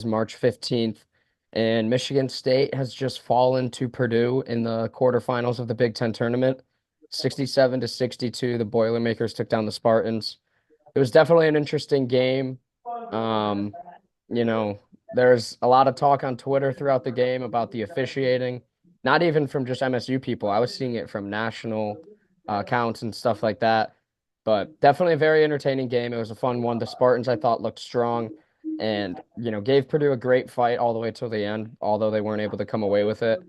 March 15th, and Michigan State has just fallen to Purdue in the quarterfinals of the Big Ten tournament. 67 to 62, the Boilermakers took down the Spartans. It was definitely an interesting game. Um, you know, there's a lot of talk on Twitter throughout the game about the officiating, not even from just MSU people. I was seeing it from national accounts and stuff like that. But definitely a very entertaining game. It was a fun one. The Spartans, I thought, looked strong and, gave Purdue a great fight all the way till the end, although they weren't able to come away with it.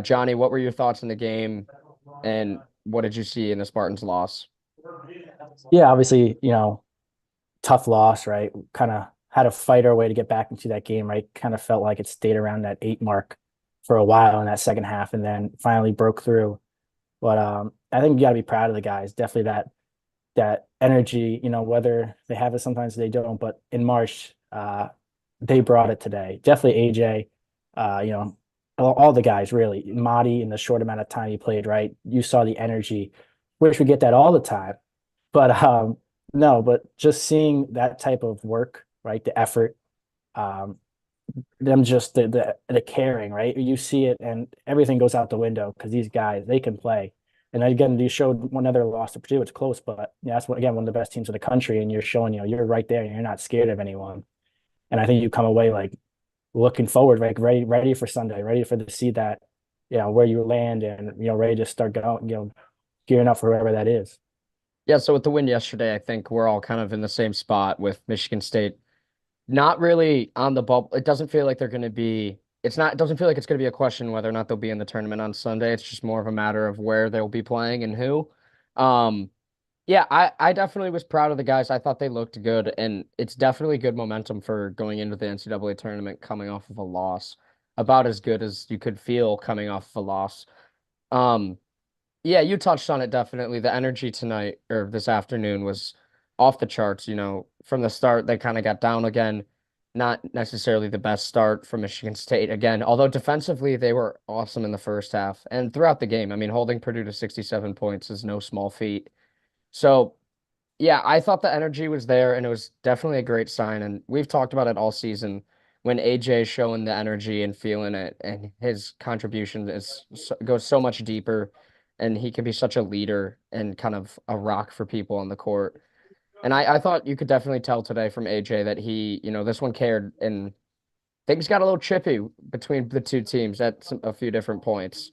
Johnny, what were your thoughts in the game and what did you see in the Spartans' loss? Yeah, obviously, tough loss, right? Kind of had to fight our way to get back into that game, right? Kind of felt like it stayed around that 8 mark for a while in that second half and then finally broke through. But I think you got to be proud of the guys. Definitely that energy, whether they have it sometimes they don't, but in March, they brought it today. Definitely AJ, uh, you know, all the guys really. Marty in the short amount of time he played, right? You saw the energy. Wish we get that all the time. But no, but just seeing that type of work, right? The effort, um, them just the caring, right? You see it and everything goes out the window because these guys they can play. And again, you showed one other loss to Purdue. It's close, but yeah, that's again one of the best teams in the country, and you're showing you're right there and you're not scared of anyone. And I think you come away like looking forward, like ready for Sunday, ready for to see that where you land and ready to start going, gearing up for whoever that is. Yeah, so with the win yesterday, I think we're all kind of in the same spot with Michigan State not really on the bubble. It doesn't feel like they're going to be. It doesn't feel like it's going to be a question whether or not they'll be in the tournament on Sunday. It's just more of a matter of where they'll be playing and who. Um, yeah, I definitely was proud of the guys. I thought they looked good, and it's definitely good momentum for going into the NCAA tournament coming off of a loss. About as good as you could feel coming off of a loss. Um, yeah, you touched on it definitely. The energy tonight or this afternoon was off the charts. From the start, they kind of got down again. Not necessarily the best start for Michigan State again, although defensively they were awesome in the first half and throughout the game. I mean, holding Purdue to 67 points is no small feat. So, yeah, I thought the energy was there and it was definitely a great sign. And we've talked about it all season when AJ is showing the energy and feeling it, and his contribution goes so much deeper, and he can be such a leader and kind of a rock for people on the court. And I thought you could definitely tell today from AJ that this one cared, and things got a little chippy between the two teams at a few different points.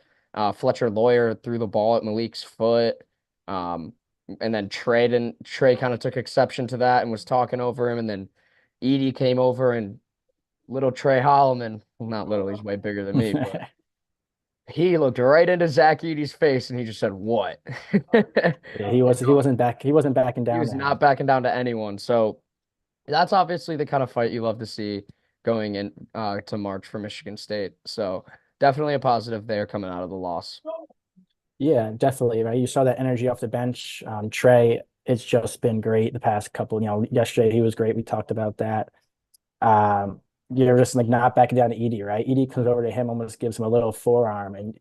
Fletcher Lawyer threw the ball at Malik's foot. Um, and then Trey kind of took exception to that and was talking over him. And then Edie came over and little Trey Holloman, well, not little, he's way bigger than me, but he looked right into Zach Edie's face and he just said, "What?" Yeah, he wasn't backing He down was to not him. backing down to anyone. So that's obviously the kind of fight you love to see going in to March for Michigan State. So definitely a positive there coming out of the loss. Yeah, definitely. Right. You saw that energy off the bench. Trey, it's just been great the past couple. Yesterday he was great. We talked about that. You're just like not backing down to Edie, right? Edie comes over to him, almost gives him a little forearm, and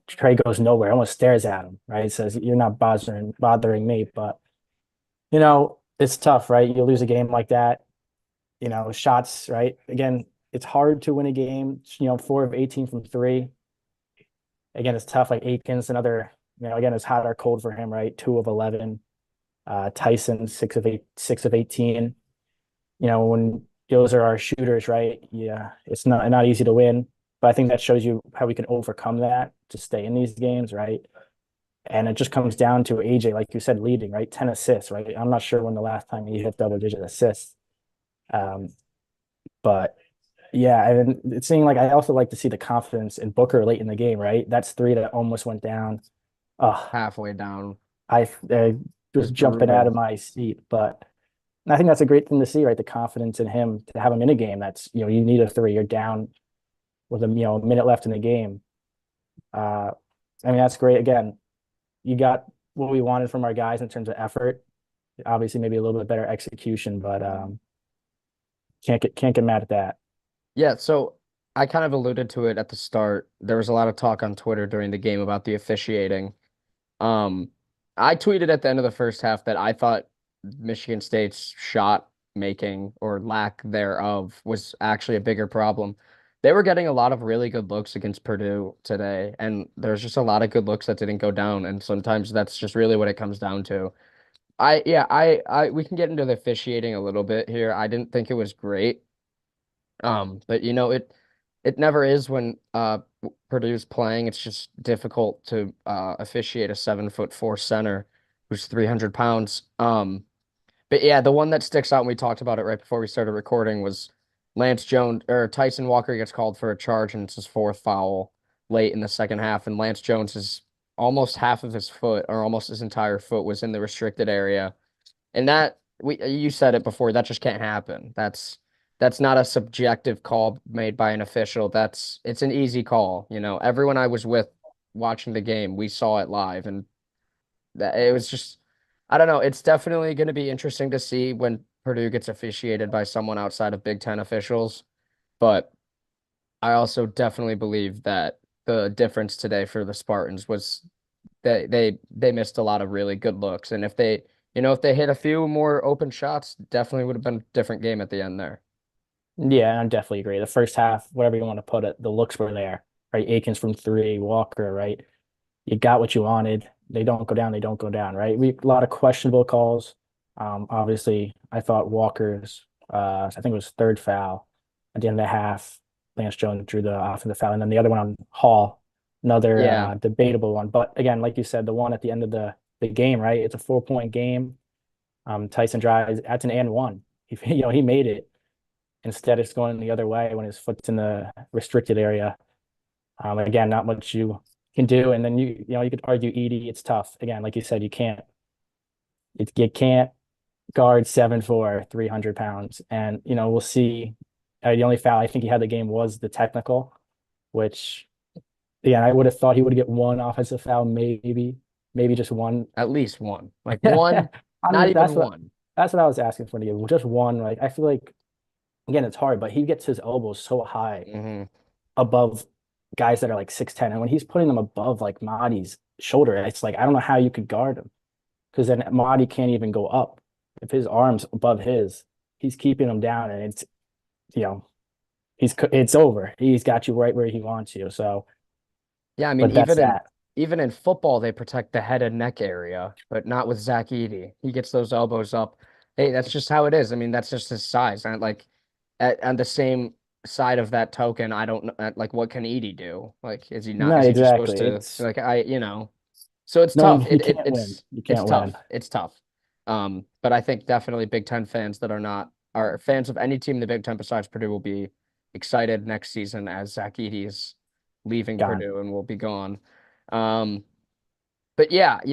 Trey goes nowhere, almost stares at him, right? Says, "You're not bothering me." But it's tough, right? You lose a game like that. Shots, right? Again, it's hard to win a game. 4 of 18 from three. Again, it's tough. Like Aikens, another, again, it's hot or cold for him, right? 2 of 11. Tyson, 6 of 18. When those are our shooters, right? Yeah, it's not easy to win, but I think that shows you how we can overcome that to stay in these games, right? And it just comes down to AJ, like you said, leading, right? 10 assists, right? I'm not sure when the last time he hit double-digit assists. Um, but yeah, and it's seeing like I also like to see the confidence in Booker late in the game, right? That's three that almost went down. Oh, Halfway down. I It was was jumping out brutal. of my seat, but I think that's a great thing to see, right? The confidence in him to have him in a game that's, you need a three, you're down with a minute left in the game. Uh, I mean, that's great. Again, you got what we wanted from our guys in terms of effort. Obviously, maybe a little bit better execution, but can't get mad at that. Yeah, so I kind of alluded to it at the start. There was a lot of talk on Twitter during the game about the officiating. Um, I tweeted at the end of the first half that I thought Michigan State's shot making or lack thereof was actually a bigger problem. They were getting a lot of really good looks against Purdue today, and there's just a lot of good looks that didn't go down, and sometimes that's just really what it comes down to. We can get into the officiating a little bit here. I didn't think it was great. But it never is when Purdue's playing. It's just difficult to officiate a 7'4" center who's 300 pounds. But yeah, the one that sticks out, and we talked about it right before we started recording, was Lance Jones or Tyson Walker gets called for a charge, and it's his fourth foul late in the second half. And Lance Jones is almost half of his foot, or almost his entire foot, was in the restricted area. And that you said it before, that just can't happen. That's not a subjective call made by an official. It's an easy call. Everyone I was with watching the game, we saw it live, and that it was just I don't know. It's definitely going to be interesting to see when Purdue gets officiated by someone outside of Big Ten officials. But I also definitely believe that the difference today for the Spartans was they missed a lot of really good looks. And if they hit a few more open shots, definitely would have been a different game at the end there. Yeah, I definitely agree. The first half, whatever you want to put it, the looks were there, right? Akins from three, Walker, right? You got what you wanted. They don't go down, they don't go down, right? A lot of questionable calls. Obviously, I thought Walker's, I think it was third foul at the end of the half. Lance Jones drew the offensive foul, and then the other one on Hall, another Yeah. debatable one. But again, like you said, the one at the end of the game, right? It's a 4-point game. Tyson drives, that's an and one. He made it. Instead, it's going the other way when his foot's in the restricted area. Again, not much you can do. And then you could argue Edie. It's tough. Again, like you said, you can't guard 7'4", 300 pounds. And we'll see. The only foul I think he had the game was the technical, which yeah, I would have thought he would get one offensive foul, maybe just one. At least one. Like one, I not mean, even one. that's what I was asking for the game. Just one. Like I feel like again, it's hard, but he gets his elbows so high Hmm. above guys that are like 6'10". And when he's putting them above like Mahdi's shoulder, it's like I don't know how you could guard him because then Mahdi can't even go up. If his arm's above his, he's keeping him down, and you know it's over. He's got you right where he wants you. So, Yeah, I mean, but that's that. even in football, they protect the head and neck area, but not with Zach Edey. He gets those elbows up. Hey, that's just how it is. I mean, that's just his size. And like on the same side of that token, I don't know like what can Edey do? Like, is he not No, is he just supposed exactly. to It's like so it's no, tough. you can't win. You It's can't tough. win. It's tough. But I think definitely Big Ten fans that are fans of any team in the Big Ten besides Purdue will be excited next season as Zach Edey is leaving Gone. Purdue and will be gone. Um, but yeah, it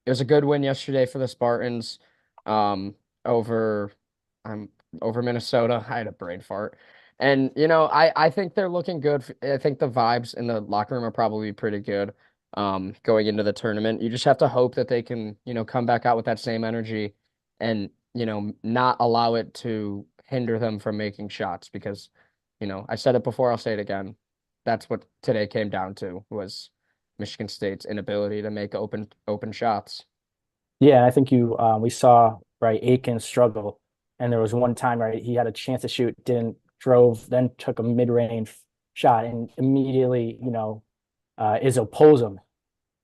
was a good win yesterday for the Spartans, um, over, um, over Minnesota. I had a brain fart. And, I think they're looking good. I think the vibes in the locker room are probably pretty good, going into the tournament. You just have to hope that they can, come back out with that same energy and, not allow it to hinder them from making shots because, I said it before, I'll say it again. That's what today came down to was Michigan State's inability to make open shots. Yeah, I think we saw right Aiken struggle, and there was one time right he had a chance to shoot, didn't drove, then took a mid-range shot, and immediately Izzo pulls him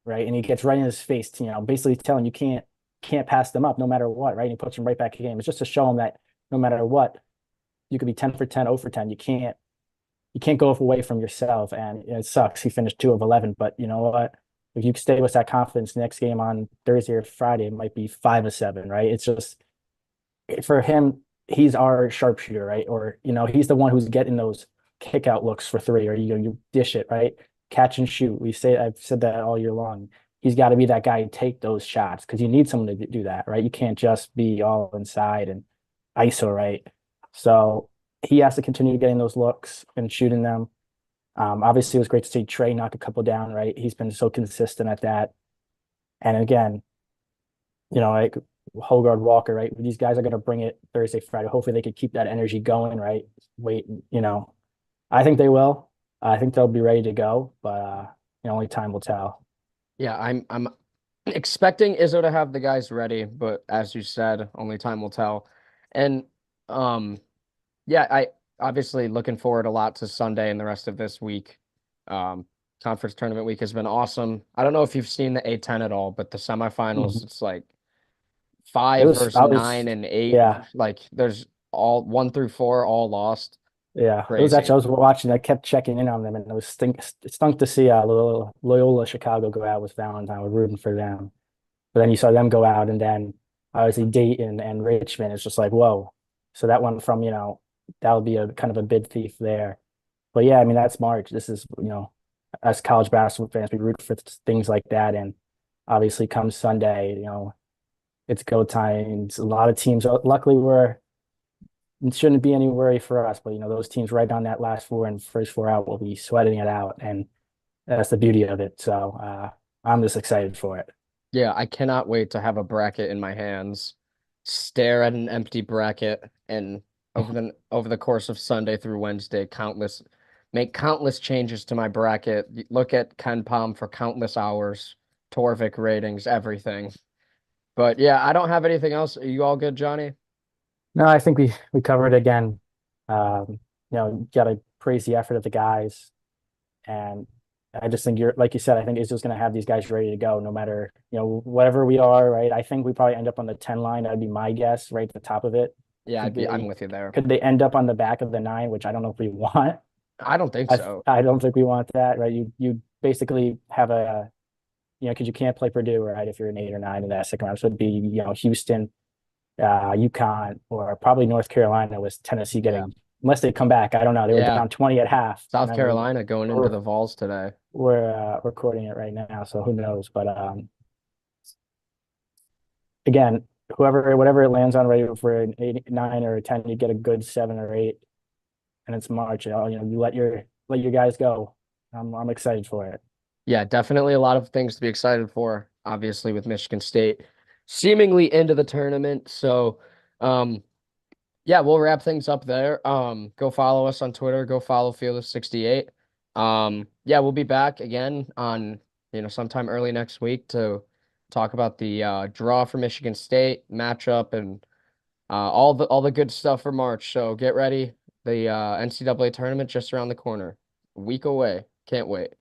right, and he gets right in his face, basically telling you can't pass them up no matter what, right? And he puts him right back in the game. It's just to show him that no matter what, you could be 10 for 10, 0 for 10. You can't go away from yourself, and it sucks. He finished 2 of 11, but you know what? If you stay with that confidence next game on Thursday or Friday, it might be 5 of 7, right? It's just for him, he's our sharpshooter, right? Or he's the one who's getting those kick out looks for three, or you dish it, right? Catch and shoot. I've said that all year long. He's got to be that guy to take those shots because you need someone to do that, right? You can't just be all inside and ISO, right? So he has to continue getting those looks and shooting them. Obviously, it was great to see Trey knock a couple down, right? He's been so consistent at that. And again, like Hogard Walker, right? These guys are going to bring it Thursday, Friday. Hopefully, they could keep that energy going, right? Wait, I think they will. I think they'll be ready to go, but only time will tell. Yeah, I'm expecting Izzo to have the guys ready, but as you said, only time will tell. And um yeah, I obviously looking forward a lot to Sunday and the rest of this week. Um Conference tournament week has been awesome. I don't know if you've seen the A10 at all, but the semifinals, Mhm. it's like It five was, versus I nine was, and eight. yeah, Like there's all one through four all lost. yeah. It was actually, Crazy. I was watching, I kept checking in on them, and it stunk to see Loyola Chicago go out with Valentine. We're rooting for them. But then you saw them go out, and then obviously Dayton and Richmond. It's just like, whoa. So that went from, that'll be a kind of a bid thief there. But yeah, I mean, that's March. This is, as college basketball fans, we root for things like that. And obviously, come Sunday, it's go time. It's a lot of teams. Luckily, it shouldn't be any worry for us. But, those teams right on that last four and first four out will be sweating it out. And that's the beauty of it. So I'm just excited for it. Yeah, I cannot wait to have a bracket in my hands, stare at an empty bracket, and over the course of Sunday through Wednesday, make countless changes to my bracket. Look at Ken Palm for countless hours, Torvik ratings, everything. But yeah, I don't have anything else. Are you all good, Johnny? No, I think we covered it again. You got to praise the effort of the guys. And I just think like you said, I think it's just going to have these guys ready to go no matter, whatever we are, right? I think we probably end up on the 10 line. That'd be my guess, right at the top of it. Yeah, Could I'm they, with you there. could they end up on the back of the nine, which I don't know if we want. I don't think I, so. I don't think we want that, right? You basically have because you can't play Purdue, right? If you're an 8 or 9 in that second round. So it'd be, Houston, UConn, or probably North Carolina with Tennessee Yeah. getting, unless they come back. I don't know. They were Yeah. down 20 at half, and South then we're Carolina going into we're the Vols today. we're recording it right now, so who knows? But again, whatever it lands on, right, for an 8, 9, or a 10, you get a good 7 or 8, and it's March. You let your guys go. I'm excited for it. Yeah, definitely a lot of things to be excited for, obviously, with Michigan State seemingly into the tournament. So, um, yeah, we'll wrap things up there. Go follow us on Twitter. Go follow Fearless68. Yeah, we'll be back again on, sometime early next week to talk about the draw for Michigan State matchup and all the good stuff for March. So get ready. The NCAA tournament just around the corner. A week away. Can't wait.